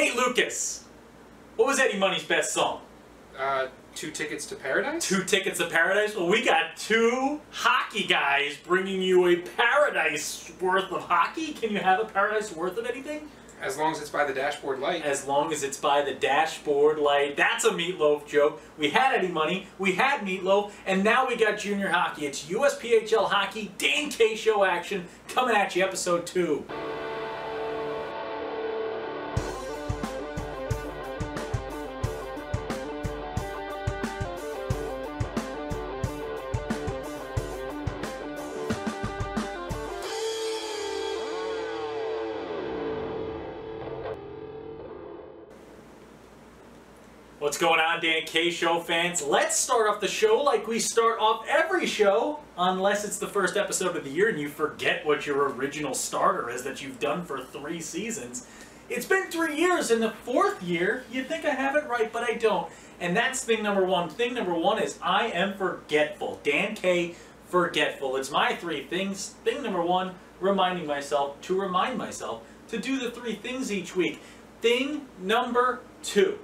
Hey Lucas, what was Eddie Money's best song? 2 Tickets to Paradise? 2 Tickets to Paradise? Well, we got two hockey guys bringing you a paradise worth of hockey. Can you have a paradise worth of anything? As long as it's by the dashboard light. As long as it's by the dashboard light. That's a Meatloaf joke. We had Eddie Money, we had Meatloaf, and now we got junior hockey. It's USPHL hockey, Dan K Show action, coming at you, episode 2. What's going on, Dan K Show fans? Let's start off the show like we start off every show, unless it's the first episode of the year and you forget what your original starter is that you've done for 3 seasons. It's been 3 years, in the 4th year, you'd think I have it right, but I don't. And that's thing number 1. Thing number 1 is I am forgetful. Dan K, forgetful. It's my 3 things. Thing number 1, reminding myself to remind myself to do the 3 things each week. Thing number 2.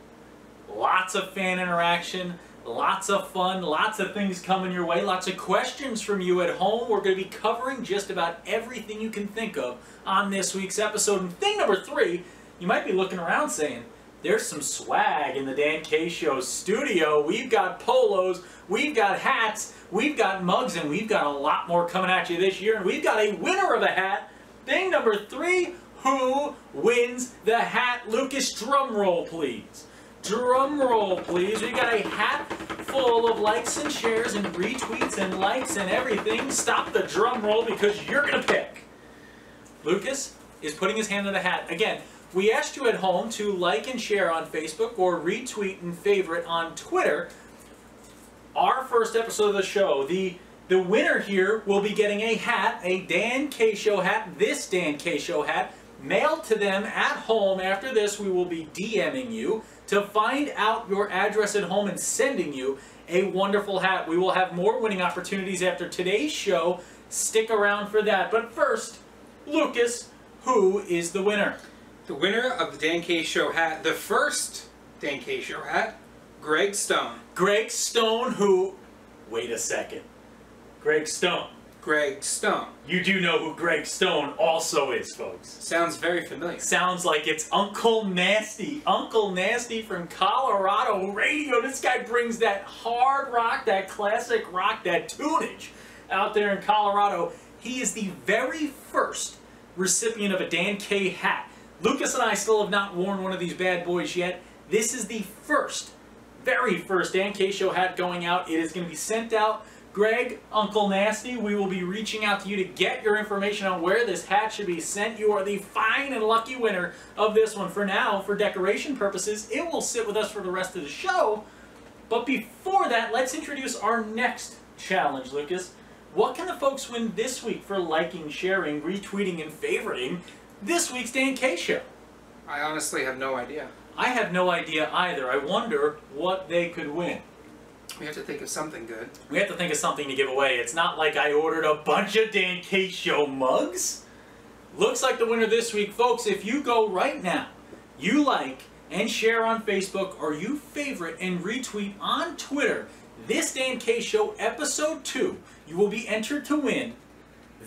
Lots of fan interaction, lots of fun, lots of things coming your way, lots of questions from you at home. We're going to be covering just about everything you can think of on this week's episode. And thing number 3, you might be looking around saying, there's some swag in the Dan K Show studio. We've got polos, we've got hats, we've got mugs, and we've got a lot more coming at you this year. And we've got a winner of a hat. Thing number 3, who wins the hat? Lucas, drum roll, please. Drum roll, please. We got a hat full of likes and shares and retweets and likes and everything. Stop the drum roll because you're going to pick. Lucas is putting his hand in the hat. Again, we asked you at home to like and share on Facebook or retweet and favorite on Twitter our first episode of the show. The winner here will be getting a hat, a Dan K Show hat, this Dan K Show hat, mailed to them at home. After this, we will be DMing you to find out your address at home and sending you a wonderful hat. We will have more winning opportunities after today's show. Stick around for that. But first, Lucas, who is the winner? The winner of the Dan K Show hat, the first Dan K Show hat, Greg Stone. Greg Stone, who... Wait a second. Greg Stone. Greg Stone. You do know who Greg Stone also is, folks. Sounds very familiar. Sounds like it's Uncle Nasty. Uncle Nasty from Colorado radio. This guy brings that hard rock, that classic rock, that tunage out there in Colorado. He is the very first recipient of a Dan K hat. Lucas and I still have not worn one of these bad boys yet. This is the very first Dan K Show hat going out. It is going to be sent out. Greg, Uncle Nasty, we will be reaching out to you to get your information on where this hat should be sent. You are the fine and lucky winner of this one. For now, for decoration purposes, it will sit with us for the rest of the show. But before that, let's introduce our next challenge, Lucas. What can the folks win this week for liking, sharing, retweeting, and favoriting this week's Dan K Show? I honestly have no idea. I have no idea either. I wonder what they could win. We have to think of something good. We have to think of something to give away. It's not like I ordered a bunch of Dan K Show mugs. Looks like the winner this week, folks, if you go right now, you like and share on Facebook, or you favorite and retweet on Twitter this Dan K Show episode 2, you will be entered to win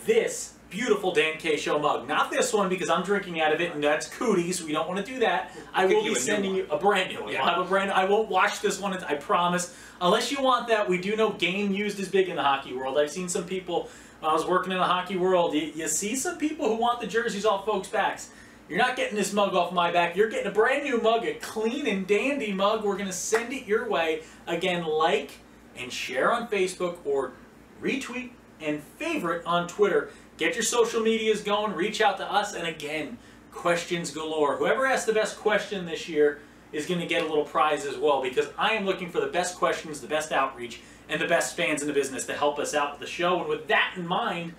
this beautiful Dan K Show mug. Not this one, because I'm drinking out of it, and that's cooties. We don't want to do that. I will be sending you a brand new one. Yeah. I'll have a brand new. I won't wash this one, I promise. Unless you want that, we do know game used is big in the hockey world. I've seen some people, when I was working in the hockey world, you see some people who want the jerseys off folks' backs. You're not getting this mug off my back. You're getting a brand new mug, a clean and dandy mug. We're going to send it your way. Again, like and share on Facebook, or retweet and favorite on Twitter. Get your social medias going, reach out to us, and again, questions galore. Whoever asks the best question this year is going to get a little prize as well, because I am looking for the best questions, the best outreach, and the best fans in the business to help us out with the show. And with that in mind,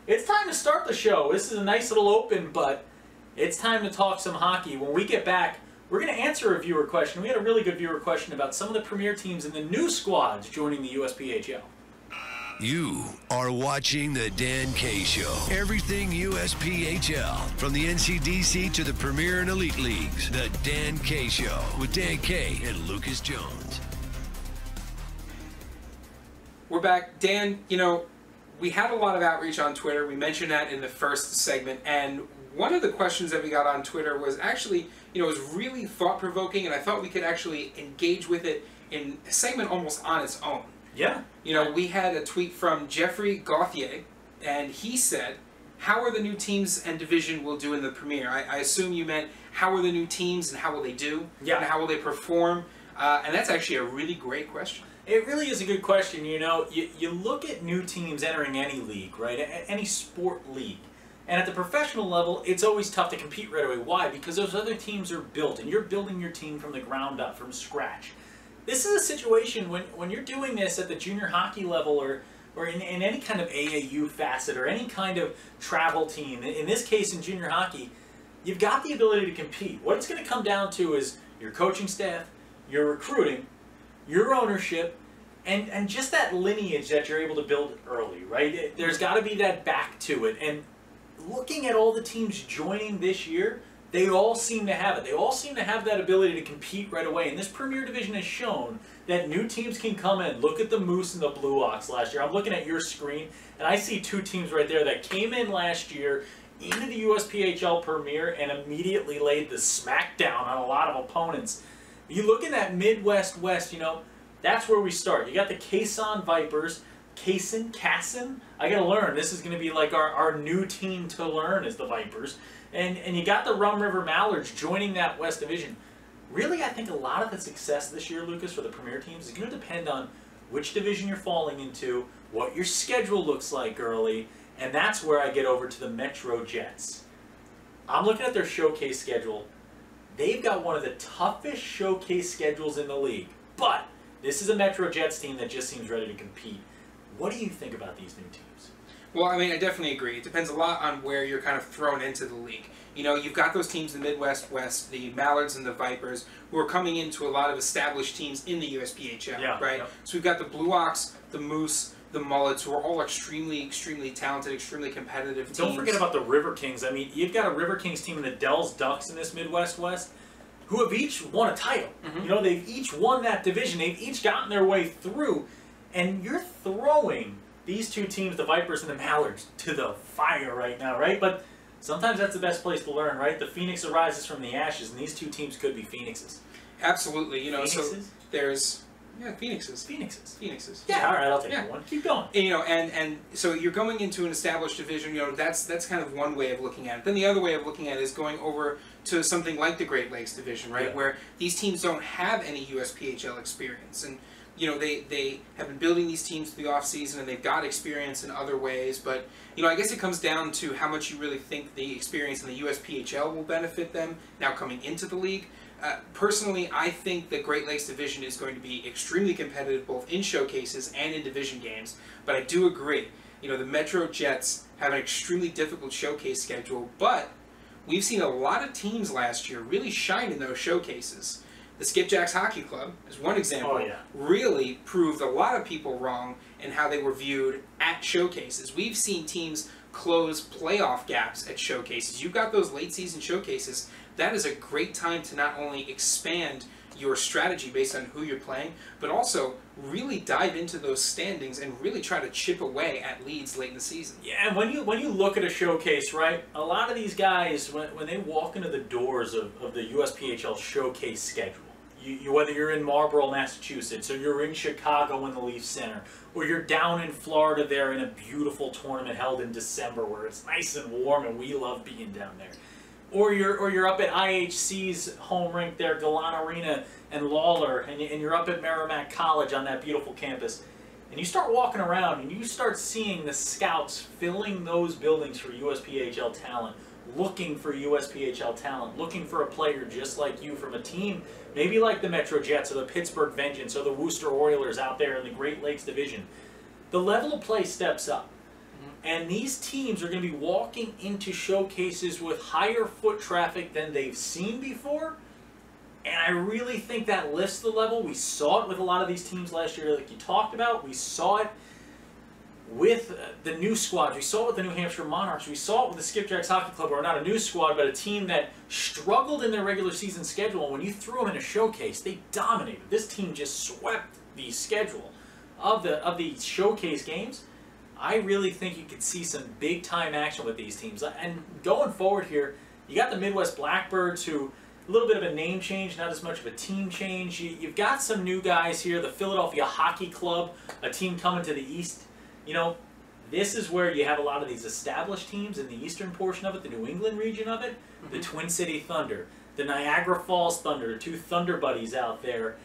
it's time to start the show. This is a nice little open, but it's time to talk some hockey. When we get back, we're going to answer a viewer question. We had a really good viewer question about some of the premier teams and the new squads joining the USPHL. You are watching The Dan K Show. Everything USPHL. From the NCDC to the Premier and Elite Leagues. The Dan K Show with Dan K and Lucas Jones. We're back. Dan, you know, we had a lot of outreach on Twitter. We mentioned that in the first segment. And one of the questions that we got on Twitter was actually, you know, was really thought-provoking. And I thought we could actually engage with it in a segment almost on its own. Yeah. You know, we had a tweet from Jeffrey Gauthier, and he said, how are the new teams and division will do in the Premier? I assume you meant how are the new teams and how will they do? Yeah. And how will they perform? And that's actually a really great question. It really is a good question. You know, you look at new teams entering any league, right? Any sport league. And at the professional level, it's always tough to compete right away. Why? Because those other teams are built, and you're building your team from the ground up, from scratch. This is a situation when you're doing this at the junior hockey level or in any kind of AAU facet or any kind of travel team, in this case in junior hockey, you've got the ability to compete. What it's going to come down to is your coaching staff, your recruiting, your ownership, and just that lineage that you're able to build early, right? There's got to be that back to it. And looking at all the teams joining this year, they all seem to have it. They all seem to have that ability to compete right away. And this Premier Division has shown that new teams can come in. Look at the Moose and the Blue Ox last year. I'm looking at your screen, and I see two teams right there that came in last year into the USPHL Premier and immediately laid the smackdown on a lot of opponents. You look in that Midwest West, you know, that's where we start. You got the Quezon Vipers, Casson. I got to learn. This is going to be like our new team to learn is the Vipers. And you got the Rum River Mallards joining that West Division. Really, I think a lot of the success this year, Lucas, for the Premier teams is going to depend on which division you're falling into, what your schedule looks like early, and that's where I get over to the Metro Jets. I'm looking at their showcase schedule. They've got one of the toughest showcase schedules in the league, but this is a Metro Jets team that just seems ready to compete. What do you think about these new teams? Well, I mean, I definitely agree. It depends a lot on where you're kind of thrown into the league. You know, you've got those teams in the Midwest West, the Mallards and the Vipers, who are coming into a lot of established teams in the USPHL, right? Yeah. So we've got the Blue Ox, the Moose, the Mullets, who are all extremely, extremely talented, extremely competitive teams. Don't forget about the River Kings. I mean, you've got a River Kings team and the Dells Ducks in this Midwest West, who have each won a title. Mm-hmm. You know, they've each won that division. They've each gotten their way through. And you're throwing these two teams, the Vipers and the Mallards, to the fire right now, right? But sometimes that's the best place to learn, right? The Phoenix arises from the ashes, and these two teams could be Phoenixes. Absolutely. You know, Phoenixes? So there's... Yeah, Phoenixes. Phoenixes. Yeah, all right, I'll take that one. Keep going. And, you know, and so you're going into an established division, you know, that's kind of one way of looking at it. Then the other way of looking at it is going over to something like the Great Lakes Division, right? Yeah. Where these teams don't have any USPHL experience. And, you know, they have been building these teams through the offseason, and they've got experience in other ways. But, you know, I guess it comes down to how much you really think the experience in the USPHL will benefit them now coming into the league. Personally, I think the Great Lakes Division is going to be extremely competitive both in showcases and in division games. But I do agree, you know, the Metro Jets have an extremely difficult showcase schedule, but we've seen a lot of teams last year really shine in those showcases. The Skipjacks Hockey Club, as one example, really proved a lot of people wrong in how they were viewed at showcases. We've seen teams close playoff gaps at showcases. You've got those late season showcases. That is a great time to not only expand your strategy based on who you're playing, but also really dive into those standings and really try to chip away at leads late in the season. Yeah, and when you look at a showcase, right, a lot of these guys, when they walk into the doors of the USPHL showcase schedule, whether you're in Marlborough, Massachusetts, or you're in Chicago in the Leaf Center, or you're down in Florida there in a beautiful tournament held in December where it's nice and warm and we love being down there. Or you're up at IHC's home rink there, Galan Arena and Lawler, and you're up at Merrimack College on that beautiful campus. And you start walking around and you start seeing the scouts filling those buildings for USPHL talent, looking for USPHL talent, looking for a player just like you from a team, maybe like the Metro Jets or the Pittsburgh Vengeance or the Worcester Oilers out there in the Great Lakes Division. The level of play steps up. And these teams are going to be walking into showcases with higher foot traffic than they've seen before. And I really think that lifts the level. We saw it with a lot of these teams last year like you talked about. We saw it with the new squads. We saw it with the New Hampshire Monarchs. We saw it with the Skipjacks Hockey Club, or not a new squad, but a team that struggled in their regular season schedule. And when you threw them in a showcase, they dominated. This team just swept the schedule of the showcase games. I really think you could see some big-time action with these teams. And going forward here, you got the Midwest Blackbirds, who a little bit of a name change, not as much of a team change. You've got some new guys here. The Philadelphia Hockey Club, a team coming to the East. You know, this is where you have a lot of these established teams in the eastern portion of it, the New England region of it, the Twin City Thunder, the Niagara Falls Thunder, the two Thunder buddies out there,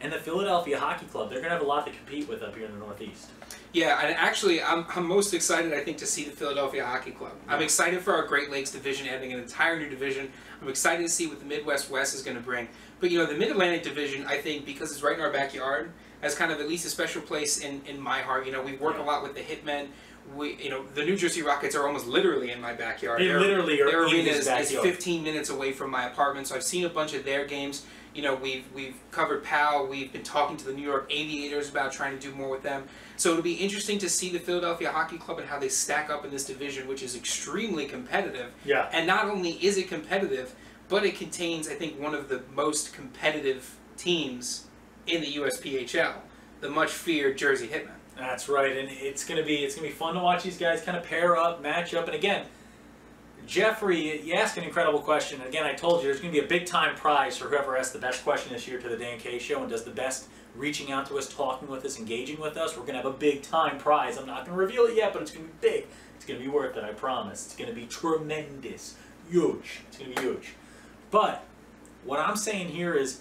and the Philadelphia Hockey Club. They're going to have a lot to compete with up here in the Northeast. Yeah, and actually, I'm most excited, I think, to see the Philadelphia Hockey Club. Yeah. I'm excited for our Great Lakes division, adding an entire new division. I'm excited to see what the Midwest West is going to bring. But, you know, the Mid-Atlantic division, I think, because it's right in our backyard, has kind of at least a special place in my heart. You know, we work a lot with the Hitmen. You know, the New Jersey Rockets are almost literally in my backyard. They literally are their in arena his backyard. is 15 minutes away from my apartment, so I've seen a bunch of their games. You know, we've covered PAL. We've been talking to the New York Aviators about trying to do more with them. So it'll be interesting to see the Philadelphia Hockey Club and how they stack up in this division, which is extremely competitive. Yeah. And not only is it competitive, but it contains, I think, one of the most competitive teams in the USPHL, the much feared Jersey Hitmen. That's right, and it's gonna be fun to watch these guys kind of pair up, match up, and again, Jeffrey, you asked an incredible question. And again, I told you there's going to be a big-time prize for whoever asks the best question this year to the Dan K Show and does the best reaching out to us, talking with us, engaging with us. We're going to have a big-time prize. I'm not going to reveal it yet, but it's going to be big. It's going to be worth it, I promise. It's going to be tremendous. Huge. It's going to be huge. But what I'm saying here is,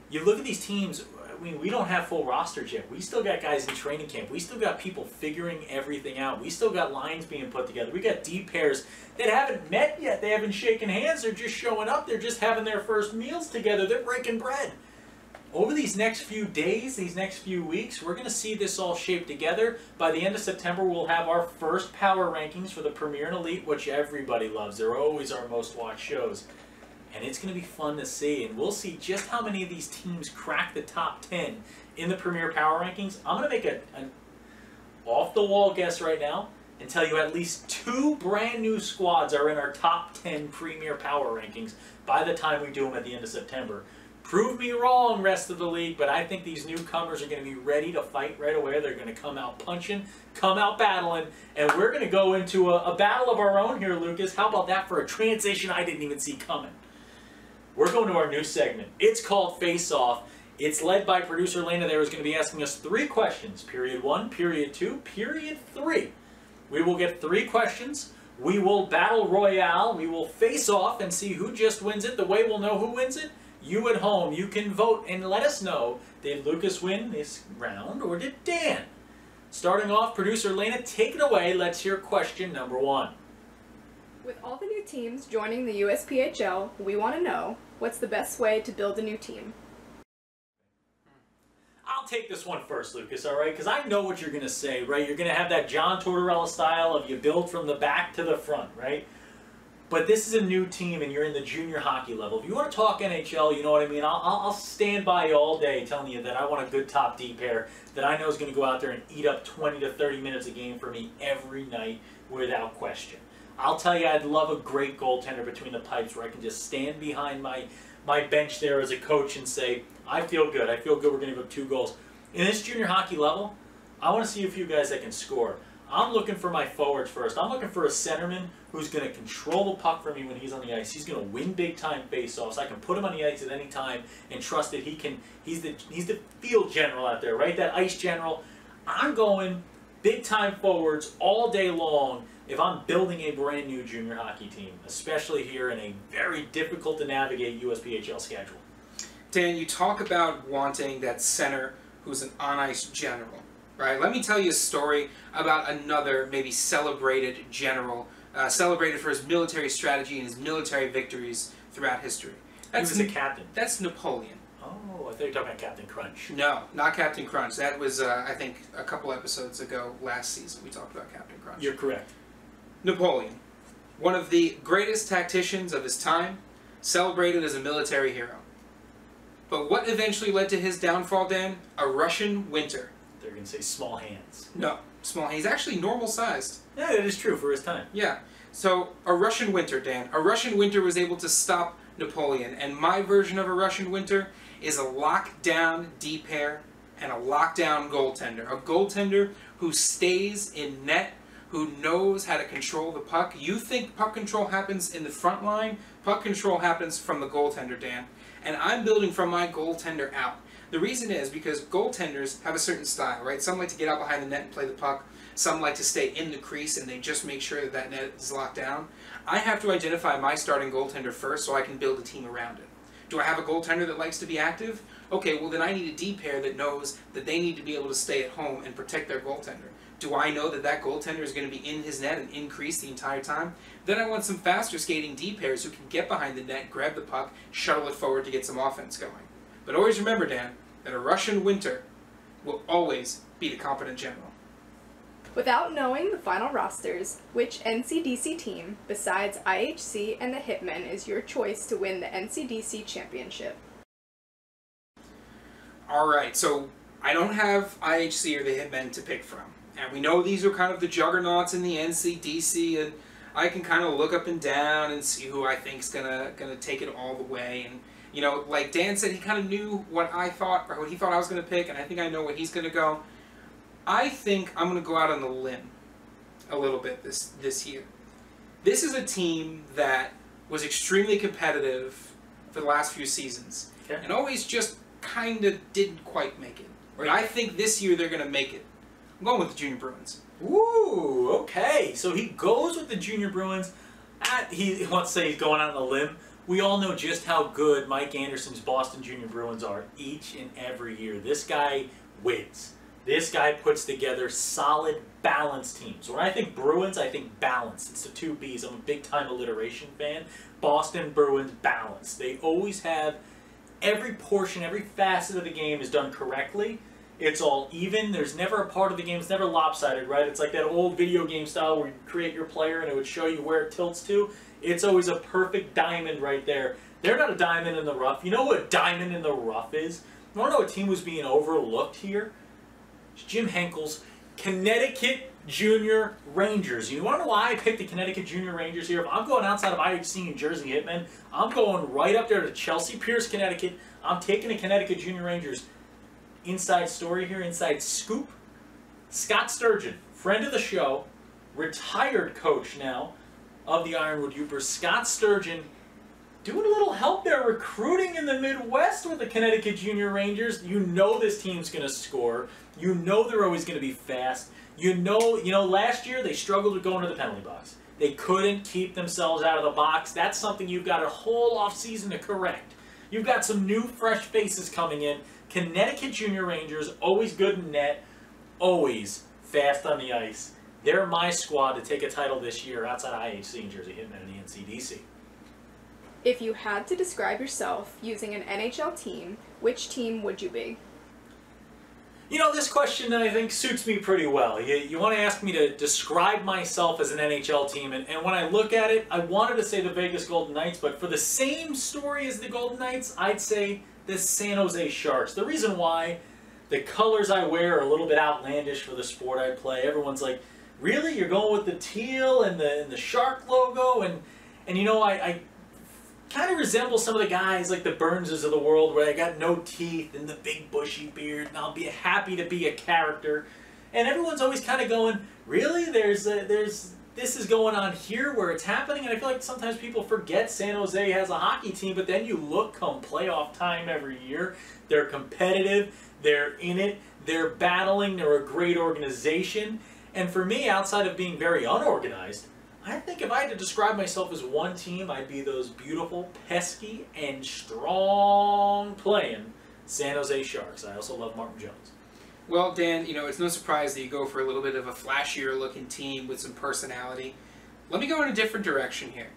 you look at these teams. I mean, we don't have full rosters yet. We still got guys in training camp. We still got people figuring everything out. We still got lines being put together. We got D pairs that haven't met yet. They haven't shaken hands. They're just showing up. They're just having their first meals together. They're breaking bread. Over these next few days, these next few weeks, we're going to see this all shaped together. By the end of September, we'll have our first power rankings for the Premier and Elite, which everybody loves. They're always our most watched shows. And it's going to be fun to see, and we'll see just how many of these teams crack the top 10 in the Premier Power Rankings. I'm going to make an off-the-wall guess right now and tell you at least 2 brand new squads are in our top 10 Premier Power Rankings by the time we do them at the end of September. Prove me wrong, rest of the league, but I think these newcomers are going to be ready to fight right away. They're going to come out punching, come out battling, and we're going to go into a battle of our own here, Lucas. How about that for a transition I didn't even see coming? We're going to our new segment. It's called Face Off. It's led by producer Lena there, who's going to be asking us 3 questions. Period 1, period 2, period 3. We will get 3 questions. We will battle royale. We will face off and see who just wins it. The way we'll know who wins it, you at home, you can vote and let us know, did Lucas win this round or did Dan? Starting off, producer Lena, take it away. Let's hear question number 1. With all the new teams joining the USPHL, we want to know, what's the best way to build a new team? I'll take this one first, Lucas, all right? Because I know what you're going to say, right? You're going to have that John Tortorella style of you build from the back to the front, right? But this is a new team, and you're in the junior hockey level. If you want to talk NHL, you know what I mean? I'll stand by you all day telling you that I want a good top D pair that I know is going to go out there and eat up 20 to 30 minutes a game for me every night without question. I'll tell you, I'd love a great goaltender between the pipes where I can just stand behind my bench there as a coach and say, I feel good. I feel good we're going to give up 2 goals. In this junior hockey level, I want to see a few guys that can score. I'm looking for my forwards first. I'm looking for a centerman who's going to control the puck for me when he's on the ice. He's going to win big-time face-offs. I can put him on the ice at any time and trust that he can. He's the field general out there, right? That ice general. I'm going big-time forwards all day long if I'm building a brand new junior hockey team, especially here in a very difficult to navigate USPHL schedule. Dan, you talk about wanting that center who's an on-ice general, right? Let me tell you a story about another maybe celebrated general, celebrated for his military strategy and his military victories throughout history. He was a captain. That's Napoleon. Oh, I thought you were talking about Captain Crunch. No, not Captain Crunch. That was, I think, a couple episodes ago last season we talked about Captain Crunch. You're correct. Napoleon, one of the greatest tacticians of his time, celebrated as a military hero. But what eventually led to his downfall, Dan? A Russian winter. They're going to say small hands. No. small. He's actually normal sized. Yeah, that is true for his time. Yeah. So a Russian winter, Dan. A Russian winter was able to stop Napoleon, and my version of a Russian winter is a lockdown D pair and a lockdown goaltender. A goaltender who stays in net, who knows how to control the puck. You think puck control happens in the front line? Puck control happens from the goaltender, Dan. And I'm building from my goaltender out. The reason is because goaltenders have a certain style, right? Some like to get out behind the net and play the puck. Some like to stay in the crease and they just make sure that that net is locked down. I have to identify my starting goaltender first so I can build a team around it. Do I have a goaltender that likes to be active? Okay, well then I need a D pair that knows that they need to be able to stay at home and protect their goaltender. Do I know that that goaltender is going to be in his net and in crease the entire time? Then I want some faster skating D pairs who can get behind the net, grab the puck, shuttle it forward to get some offense going. But always remember, Dan, that a Russian winter will always beat a competent general. Without knowing the final rosters, which NCDC team, besides IHC and the Hitmen, is your choice to win the NCDC championship? Alright, so I don't have IHC or the Hitmen to pick from. And we know these are kind of the juggernauts in the NCDC, and I can kind of look up and down and see who I think's gonna take it all the way. And you know, like Dan said, he kind of knew what I thought, or what he thought I was gonna pick, and I think I know where he's gonna go. I think I'm gonna go out on the limb a little bit this year. This is a team that was extremely competitive for the last few seasons, and always just kind of didn't quite make it. Right. I think this year they're gonna make it. I'm going with the Junior Bruins. Ooh, okay. So he goes with the Junior Bruins. He wants to say he's going out on a limb. We all know just how good Mike Anderson's Boston Junior Bruins are each and every year. This guy wins. This guy puts together solid, balanced teams. When I think Bruins, I think balanced. It's the two B's. I'm a big-time alliteration fan. Boston Bruins, balanced. They always have every portion, every facet of the game is done correctly. It's all even. There's never a part of the game. It's never lopsided, right? It's like that old video game style where you create your player and it would show you where it tilts to. It's always a perfect diamond right there. They're not a diamond in the rough. You know what a diamond in the rough is? You want to know what team was being overlooked here? It's Jim Henkel's Connecticut Junior Rangers. You want to know why I picked the Connecticut Junior Rangers here? If I'm going outside of IHC and Jersey Hitmen, I'm going right up there to Chelsea Pierce, Connecticut. I'm taking the Connecticut Junior Rangers. Inside story here, inside scoop. Scott Sturgeon, friend of the show, retired coach now of the Ironwood Yoopers. Scott Sturgeon doing a little help there recruiting in the Midwest with the Connecticut Junior Rangers. You know this team's going to score. You know they're always going to be fast. You know, last year they struggled with going to the penalty box. They couldn't keep themselves out of the box. That's something you've got a whole offseason to correct. You've got some new, fresh faces coming in. Connecticut Junior Rangers, always good in net, always fast on the ice. They're my squad to take a title this year outside of IHC and Jersey Hitmen and the NCDC. If you had to describe yourself using an NHL team, which team would you be? You know, this question I think suits me pretty well. You want to ask me to describe myself as an NHL team, and when I look at it, I wanted to say the Vegas Golden Knights, but for the same story as the Golden Knights, I'd say the San Jose Sharks. The reason why, the colors I wear are a little bit outlandish for the sport I play. Everyone's like, really? You're going with the teal and the shark logo? And you know, I kind of resemble some of the guys like the Burnses of the world where I got no teeth and the big bushy beard, and I'll be happy to be a character. And everyone's always kind of going, really? This is going on here where it's happening? And I feel like sometimes people forget San Jose has a hockey team, but then you look come playoff time every year, they're competitive, they're in it, they're battling, they're a great organization. And for me, outside of being very unorganized, I think if I had to describe myself as one team, I'd be those beautiful, pesky, and strong playing San Jose Sharks. I also love Martin Jones. Well, Dan, you know, it's no surprise that you go for a little bit of a flashier looking team with some personality. Let me go in a different direction here.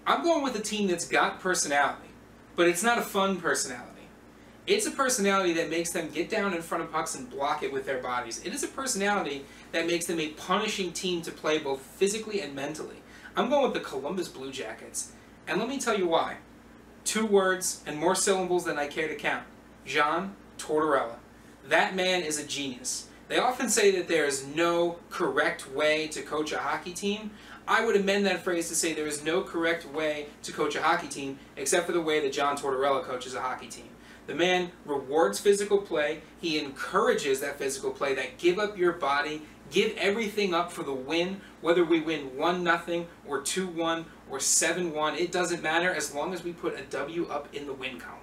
I'm going with a team that's got personality, but it's not a fun personality. It's a personality that makes them get down in front of pucks and block it with their bodies. It is a personality that makes them a punishing team to play both physically and mentally. I'm going with the Columbus Blue Jackets, and let me tell you why. 2 words and more syllables than I care to count. John Tortorella. That man is a genius. They often say that there is no correct way to coach a hockey team. I would amend that phrase to say there is no correct way to coach a hockey team except for the way that John Tortorella coaches a hockey team. The man rewards physical play. He encourages that physical play, that give up your body, give everything up for the win, whether we win 1-0 or 2-1 or 7-1. It doesn't matter as long as we put a W up in the win column.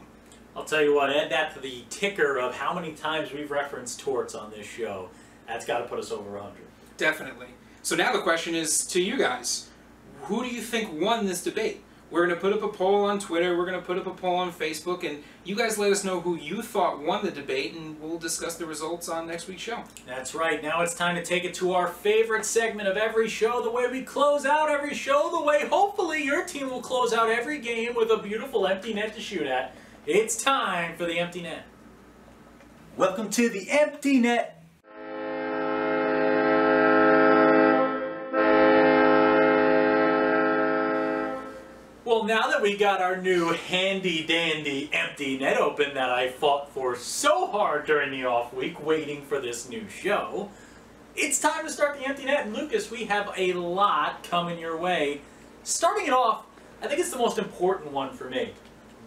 I'll tell you what, add that to the ticker of how many times we've referenced torts on this show. That's got to put us over 100. Definitely. So now the question is to you guys. Who do you think won this debate? We're going to put up a poll on Twitter. We're going to put up a poll on Facebook. And you guys let us know who you thought won the debate, and we'll discuss the results on next week's show. That's right. Now it's time to take it to our favorite segment of every show, the way we close out every show, the way hopefully your team will close out every game with a beautiful empty net to shoot at. It's time for the empty net. Welcome to the empty net. Well, now that we got our new handy-dandy empty net open that I fought for so hard during the off week waiting for this new show, it's time to start the empty net. And Lucas, we have a lot coming your way. Starting it off, I think it's the most important one for me.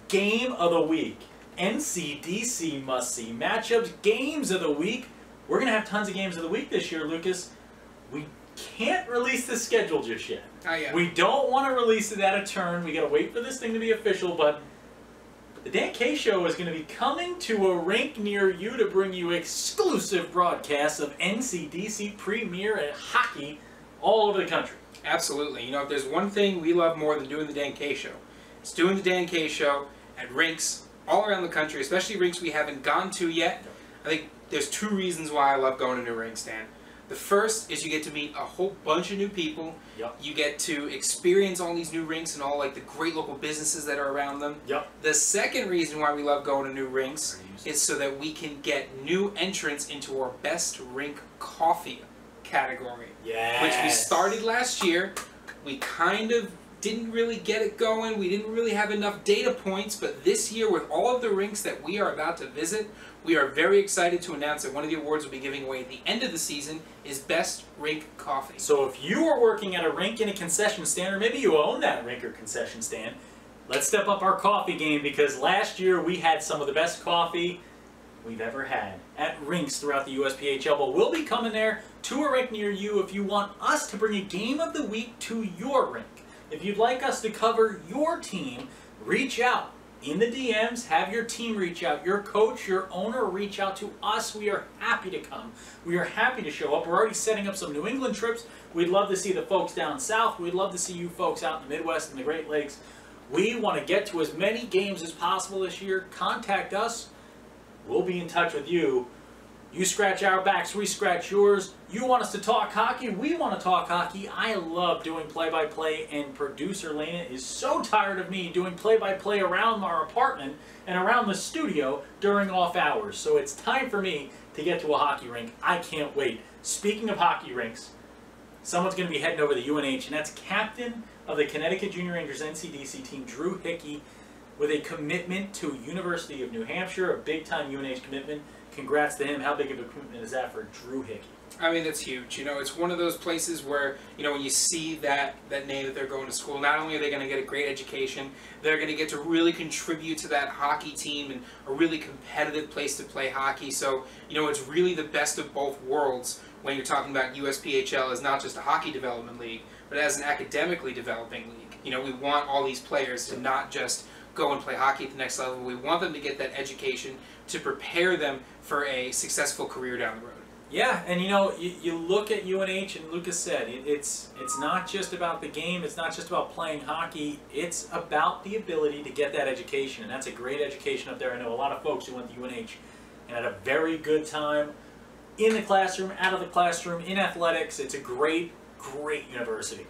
Game of the week. NCDC must-see matchups. Games of the week. We're going to have tons of games of the week this year, Lucas. We can't release the schedule just yet. Yeah. We don't want to release it at a turn. We got to wait for this thing to be official, but the Dan K Show is going to be coming to a rink near you to bring you exclusive broadcasts of NCDC Premier Hockey all over the country. Absolutely. You know, if there's one thing we love more than doing the Dan K Show, it's doing the Dan K Show at rinks all around the country, especially rinks we haven't gone to yet. I think there's two reasons why I love going to new rinks, Dan. The first is you get to meet a whole bunch of new people. Yep. You get to experience all these new rinks and all like the great local businesses that are around them. Yep. The second reason why we love going to new rinks is so that we can get new entrants into our best rink coffee category. Yes. Which we started last year. We kind of didn't really get it going. We didn't really have enough data points, but this year with all of the rinks that we are about to visit, we are very excited to announce that one of the awards we'll be giving away at the end of the season is Best Rink Coffee. So if you are working at a rink in a concession stand, or maybe you own that rink or concession stand, let's step up our coffee game, because last year we had some of the best coffee we've ever had at rinks throughout the USPHL. But we'll be coming there to a rink near you if you want us to bring a game of the week to your rink. If you'd like us to cover your team, reach out in the DMs, have your team reach out, your coach, your owner reach out to us. We are happy to come. We are happy to show up. We're already setting up some New England trips. We'd love to see the folks down south. We'd love to see you folks out in the Midwest and the Great Lakes. We want to get to as many games as possible this year. Contact us. We'll be in touch with you. You scratch our backs, we scratch yours. You want us to talk hockey, we want to talk hockey. I love doing play-by-play, and producer Lena is so tired of me doing play-by-play around our apartment and around the studio during off hours. So it's time for me to get to a hockey rink. I can't wait. Speaking of hockey rinks, someone's going to be heading over to UNH, and that's captain of the Connecticut Junior Rangers NCDC team, Drew Hickey, with a commitment to University of New Hampshire, a big-time UNH commitment. Congrats to him. How big of a commitment is that for Drew Hickey? I mean, that's huge. You know, it's one of those places where, you know, when you see that name that they're going to school, not only are they going to get a great education, they're going to get to really contribute to that hockey team and a really competitive place to play hockey. So, you know, it's really the best of both worlds when you're talking about USPHL as not just a hockey development league, but as an academically developing league. You know, we want all these players to not just go and play hockey at the next level. We want them to get that education to prepare them for a successful career down the road. Yeah, and you know, you look at UNH, and Lucas said, it's not just about the game, it's not just about playing hockey, it's about the ability to get that education, and that's a great education up there. I know a lot of folks who went to UNH and had a very good time in the classroom, out of the classroom, in athletics. It's a great, great university.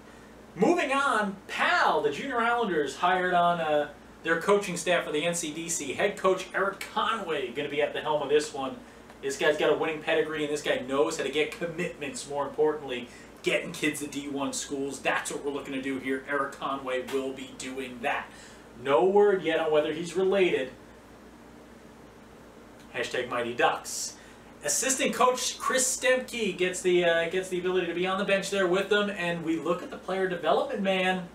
Moving on, PAL, the Junior Islanders hired on their coaching staff for the NCDC. Head coach Eric Conway going to be at the helm of this one. This guy's got a winning pedigree, and this guy knows how to get commitments, more importantly, getting kids to D1 schools. That's what we're looking to do here. Eric Conway will be doing that. No word yet on whether he's related. Hashtag Mighty Ducks. Assistant coach Chris Stemke gets the ability to be on the bench there with them, and we look at the player development man.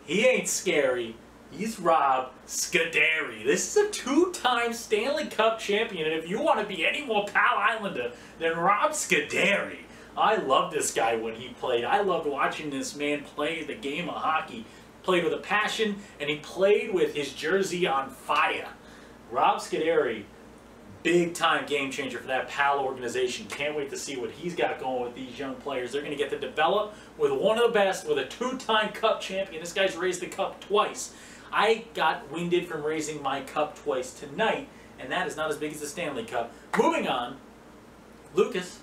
He ain't scary. He's Rob Scuderi. This is a 2-time Stanley Cup champion, and if you want to be any more Pal Islander than Rob Scuderi, I loved this guy when he played. I loved watching this man play the game of hockey. Played with a passion, and he played with his jersey on fire. Rob Scuderi, big-time game changer for that PAL organization. Can't wait to see what he's got going with these young players. They're going to get to develop with one of the best, with a 2-time Cup champion. This guy's raised the Cup twice. I got winded from raising my Cup twice tonight, and that is not as big as the Stanley Cup. Moving on, Lucas,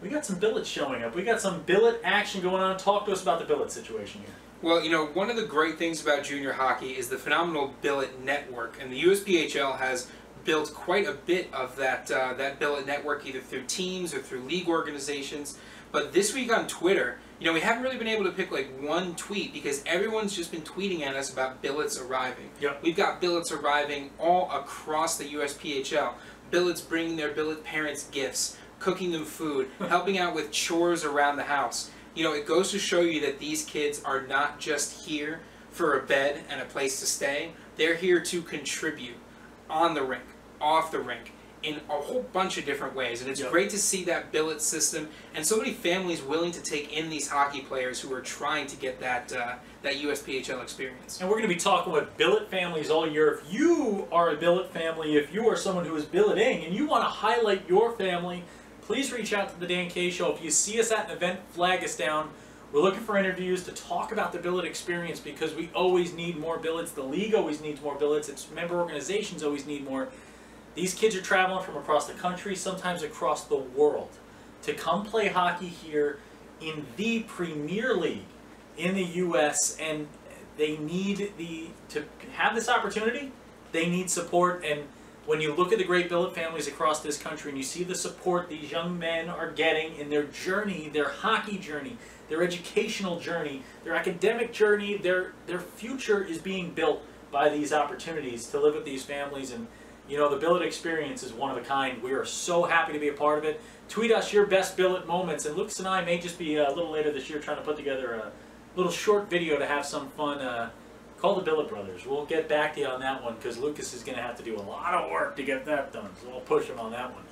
we got some billets showing up. We got some billet action going on. Talk to us about the billet situation here. Well, you know, one of the great things about junior hockey is the phenomenal billet network, and the USPHL has built quite a bit of that billet network, either through teams or through league organizations. But this week on Twitter, you know, we haven't really been able to pick like one tweet because everyone's just been tweeting at us about billets arriving. Yep. We've got billets arriving all across the USPHL. Billets bringing their billet parents gifts, cooking them food, helping out with chores around the house. You know, it goes to show you that these kids are not just here for a bed and a place to stay. They're here to contribute on the rink, off the rink, in a whole bunch of different ways. And it's great to see that billet system and so many families willing to take in these hockey players who are trying to get that USPHL experience. And we're going to be talking with billet families all year. If you are a billet family, if you are someone who is billeting and you want to highlight your family, please reach out to the Dan K Show. If you see us at an event, flag us down. We're looking for interviews to talk about the billet experience because we always need more billets. The league always needs more billets. Its member organizations always need more. These kids are traveling from across the country, sometimes across the world, to come play hockey here in the Premier League in the U.S. And they need to have this opportunity. They need support. And when you look at the great billet families across this country and you see the support these young men are getting in their journey, their hockey journey, their educational journey, their academic journey, their future is being built by these opportunities to live with these families. And you know, the billet experience is one of a kind. We are so happy to be a part of it. Tweet us your best billet moments, and Lucas and I may just be a little later this year trying to put together a little short video to have some fun. Call the Billet Brothers. We'll get back to you on that one because Lucas is going to have to do a lot of work to get that done, so we'll push him on that one.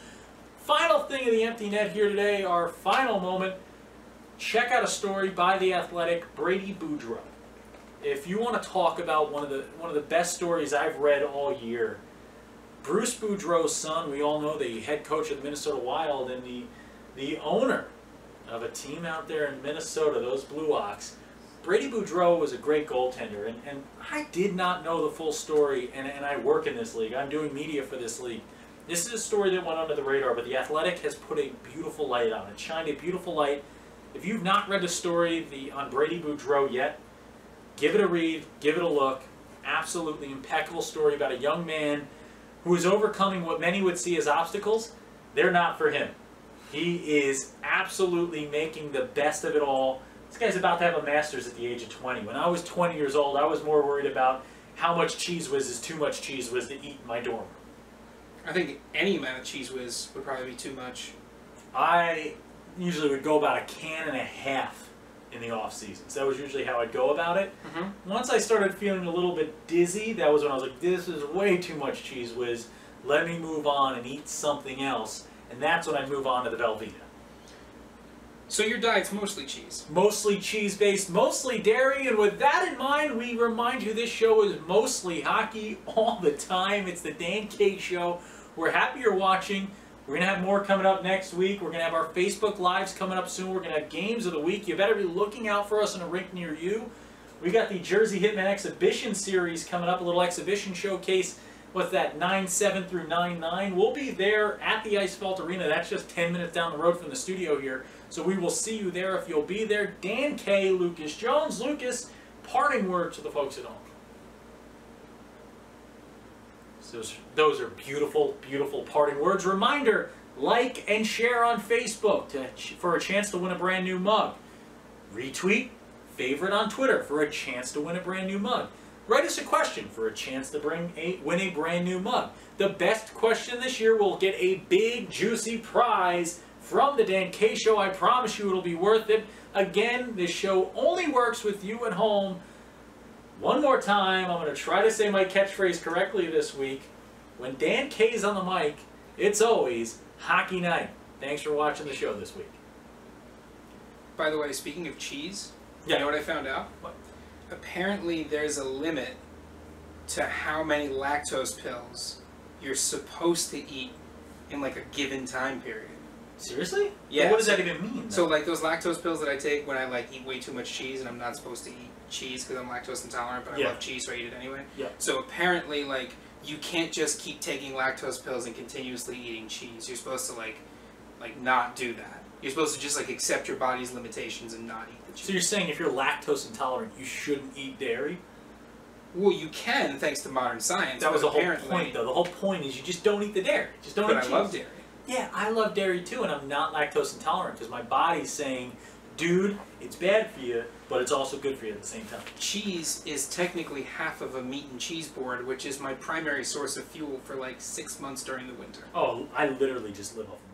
Final thing in the empty net here today, our final moment. Check out a story by The Athletic, Brady Boudreau. If you want to talk about one of the best stories I've read all year, Bruce Boudreau's son, we all know the head coach of the Minnesota Wild and the owner of a team out there in Minnesota, those Blue Ox. Brady Boudreau was a great goaltender, and I did not know the full story, and I work in this league. I'm doing media for this league. This is a story that went under the radar, but The Athletic has put a beautiful light on it, shined a beautiful light. If you've not read the story on Brady Boudreau yet, give it a read, give it a look. Absolutely impeccable story about a young man who is overcoming what many would see as obstacles. They're not for him. He is absolutely making the best of it all. This guy's about to have a master's at the age of 20. When I was 20 years old, I was more worried about how much Cheese Whiz is too much Cheese Whiz to eat in my dorm room. I think any amount of Cheese Whiz would probably be too much. I usually would go about 1.5 cans in the off season. So that was usually how I'd go about it. Once I started feeling a little bit dizzy, that was when I was like, this is way too much Cheese Whiz. Let me move on and eat something else. And that's when I move on to the Velveeta. So your diet's mostly cheese? Mostly cheese-based, mostly dairy, and with that in mind, we remind you this show is mostly hockey all the time. It's the Dan K Show. We're happy you're watching. We're going to have more coming up next week. We're going to have our Facebook Lives coming up soon. We're going to have games of the week. You better be looking out for us in a rink near you. We got the Jersey Hitmen Exhibition Series coming up, a little exhibition showcase. What's that, 9/7 through 9/9? We'll be there at the Icevault Arena. That's just 10 minutes down the road from the studio here. So we will see you there if you'll be there. Dan K, Lucas Jones. Lucas, parting word to the folks at home. So those are beautiful, beautiful parting words. Reminder, like and share on Facebook for a chance to win a brand new mug. Retweet, favorite on Twitter for a chance to win a brand new mug. Write us a question for a chance to win a brand new mug. The best question this year will get a big, juicy prize from the Dan K Show. I promise you it'll be worth it. Again, this show only works with you at home. One more time, I'm going to try to say my catchphrase correctly this week. When Dan K's on the mic, it's always hockey night. Thanks for watching the show this week. By the way, speaking of cheese, Yeah. you know what I found out? What? Apparently there's a limit to how many lactose pills you're supposed to eat in like a given time period. Seriously? Yeah. What does that even mean? So like those lactose pills that I take when I like eat way too much cheese and I'm not supposed to eat cheese because I'm lactose intolerant, but I Yeah. love cheese so I eat it anyway. Yeah. So apparently like you can't just keep taking lactose pills and continuously eating cheese. You're supposed to like not do that. You're supposed to just like accept your body's limitations and not eat the cheese. So you're saying if you're lactose intolerant, you shouldn't eat dairy? Well, you can thanks to modern science. That was the but whole apparently- point, though. The whole point is you just don't eat the dairy. Just don't But eat I cheese. love dairy. Yeah, I love dairy too, and I'm not lactose intolerant because my body's saying, dude, it's bad for you, but it's also good for you at the same time. Cheese is technically half of a meat and cheese board, which is my primary source of fuel for like 6 months during the winter. Oh, I literally just live off of